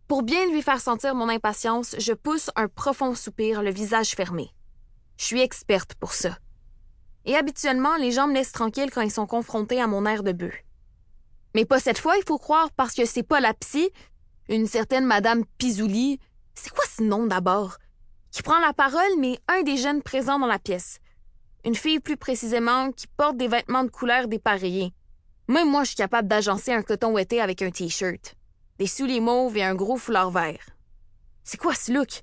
Pour bien lui faire sentir mon impatience, je pousse un profond soupir, le visage fermé. Je suis experte pour ça. Et habituellement, les gens me laissent tranquille quand ils sont confrontés à mon air de bœuf. Mais pas cette fois, il faut croire, parce que c'est pas la psy, une certaine Madame Pisouli, c'est quoi ce nom d'abord, qui prend la parole, mais un des jeunes présents dans la pièce. Une fille plus précisément qui porte des vêtements de couleur dépareillés. Même moi, je suis capable d'agencer un coton ouetté avec un T-shirt, des souliers mauves et un gros foulard vert. C'est quoi ce look?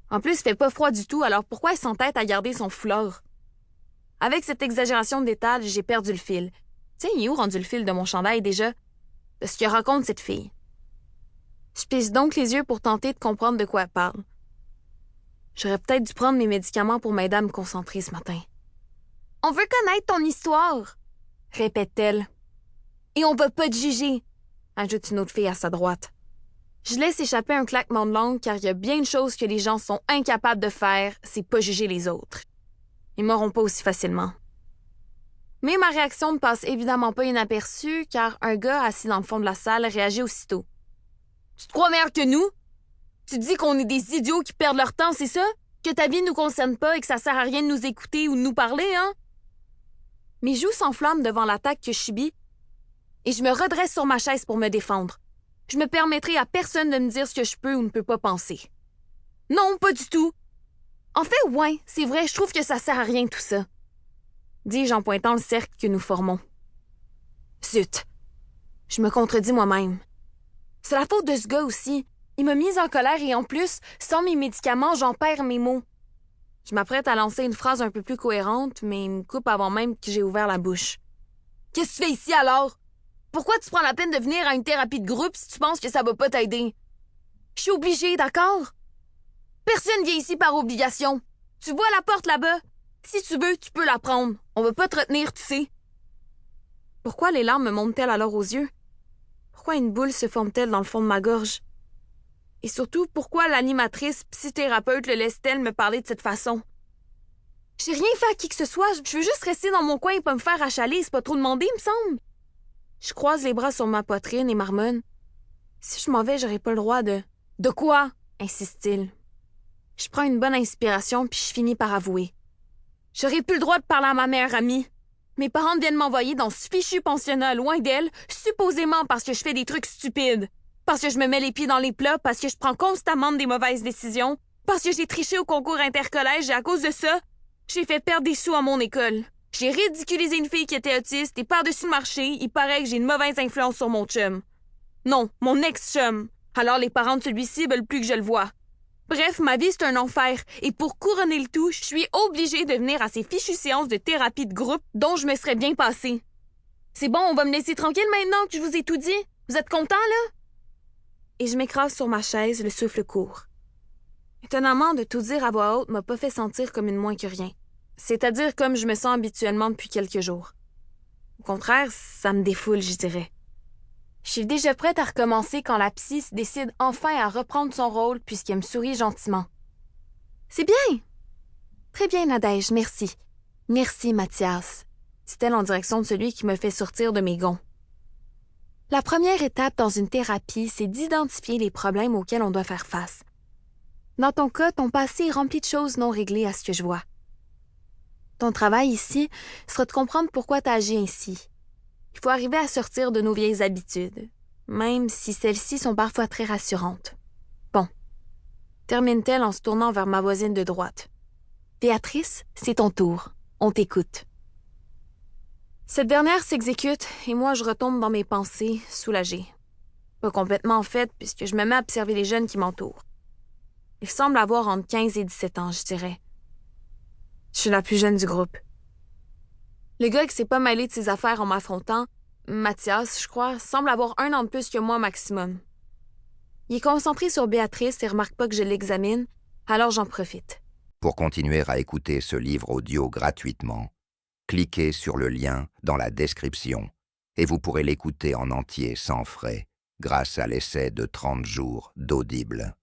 En plus, il fait pas froid du tout, alors pourquoi elle s'entête à garder son foulard? Avec cette exagération de détails, j'ai perdu le fil. Tiens, il est où rendu le fil de mon chandail déjà? De ce que raconte cette fille. Je pisse donc les yeux pour tenter de comprendre de quoi elle parle. J'aurais peut-être dû prendre mes médicaments pour m'aider à me concentrer ce matin. « On veut connaître ton histoire, » répète-t-elle. « Et on va pas te juger, » ajoute une autre fille à sa droite. Je laisse échapper un claquement de langue car il y a bien une chose que les gens sont incapables de faire, c'est pas juger les autres. Ils m'auront pas aussi facilement. Mais ma réaction ne passe évidemment pas inaperçue car un gars assis dans le fond de la salle réagit aussitôt. « Tu te crois meilleur que nous? Tu te dis qu'on est des idiots qui perdent leur temps, c'est ça? Que ta vie ne nous concerne pas et que ça sert à rien de nous écouter ou de nous parler, hein? » Mes joues s'enflamment devant l'attaque que je subis et je me redresse sur ma chaise pour me défendre. Je me permettrai à personne de me dire ce que je peux ou ne peux pas penser. Non, pas du tout. En fait, ouais, c'est vrai, je trouve que ça sert à rien tout ça. Dis-je en pointant le cercle que nous formons. Zut! Je me contredis moi-même. C'est la faute de ce gars aussi. Il m'a mise en colère et en plus, sans mes médicaments, j'en perds mes mots. Je m'apprête à lancer une phrase un peu plus cohérente, mais il me coupe avant même que j'ai ouvert la bouche. Qu'est-ce que tu fais ici alors? Pourquoi tu prends la peine de venir à une thérapie de groupe si tu penses que ça va pas t'aider? Je suis obligée, d'accord? Personne vient ici par obligation. Tu vois la porte là-bas? Si tu veux, tu peux la prendre. On va pas te retenir, tu sais. Pourquoi les larmes me montent-elles alors aux yeux? Pourquoi une boule se forme-t-elle dans le fond de ma gorge? Et surtout, pourquoi l'animatrice psychothérapeute le laisse-t-elle me parler de cette façon? J'ai rien fait à qui que ce soit, je veux juste rester dans mon coin et pas me faire achaler, c'est pas trop demandé, il me semble. Je croise les bras sur ma poitrine et marmonne. Si je m'en vais, j'aurai pas le droit de... De quoi? Insiste-t-il. Je prends une bonne inspiration puis je finis par avouer. J'aurais plus le droit de parler à ma meilleure amie. Mes parents viennent m'envoyer dans ce fichu pensionnat loin d'elle, supposément parce que je fais des trucs stupides. Parce que je me mets les pieds dans les plats, parce que je prends constamment des mauvaises décisions, parce que j'ai triché au concours intercollège et à cause de ça, j'ai fait perdre des sous à mon école. J'ai ridiculisé une fille qui était autiste et par-dessus le marché, il paraît que j'ai une mauvaise influence sur mon chum. Non, mon ex-chum. Alors les parents de celui-ci veulent plus que je le voie. Bref, ma vie c'est un enfer et pour couronner le tout, je suis obligée de venir à ces fichues séances de thérapie de groupe dont je me serais bien passée. C'est bon, on va me laisser tranquille maintenant que je vous ai tout dit? Vous êtes contents, là? Et je m'écrase sur ma chaise, le souffle court. Étonnamment, de tout dire à voix haute m'a pas fait sentir comme une moins que rien. C'est-à-dire comme je me sens habituellement depuis quelques jours. Au contraire, ça me défoule, je dirais. Je suis déjà prête à recommencer quand la psy se décide enfin à reprendre son rôle puisqu'elle me sourit gentiment. « C'est bien! »« Très bien, Nadège, merci. Merci, Mathias, » dit-elle en direction de celui qui me fait sortir de mes gonds. La première étape dans une thérapie, c'est d'identifier les problèmes auxquels on doit faire face. Dans ton cas, ton passé est rempli de choses non réglées à ce que je vois. Ton travail ici sera de comprendre pourquoi tu as agi ainsi. Il faut arriver à sortir de nos vieilles habitudes, même si celles-ci sont parfois très rassurantes. Bon, termine-t-elle en se tournant vers ma voisine de droite. Béatrice, c'est ton tour. On t'écoute. Cette dernière s'exécute et moi je retombe dans mes pensées, soulagée. Pas complètement en fait, puisque je me mets à observer les jeunes qui m'entourent. Ils semblent avoir entre 15 et 17 ans, je dirais. Je suis la plus jeune du groupe. Le gars qui s'est pas mêlé de ses affaires en m'affrontant, Mathias, je crois, semble avoir 1 an de plus que moi maximum. Il est concentré sur Béatrice et remarque pas que je l'examine, alors j'en profite. Pour continuer à écouter ce livre audio gratuitement, cliquez sur le lien dans la description et vous pourrez l'écouter en entier sans frais grâce à l'essai de 30 jours d'Audible.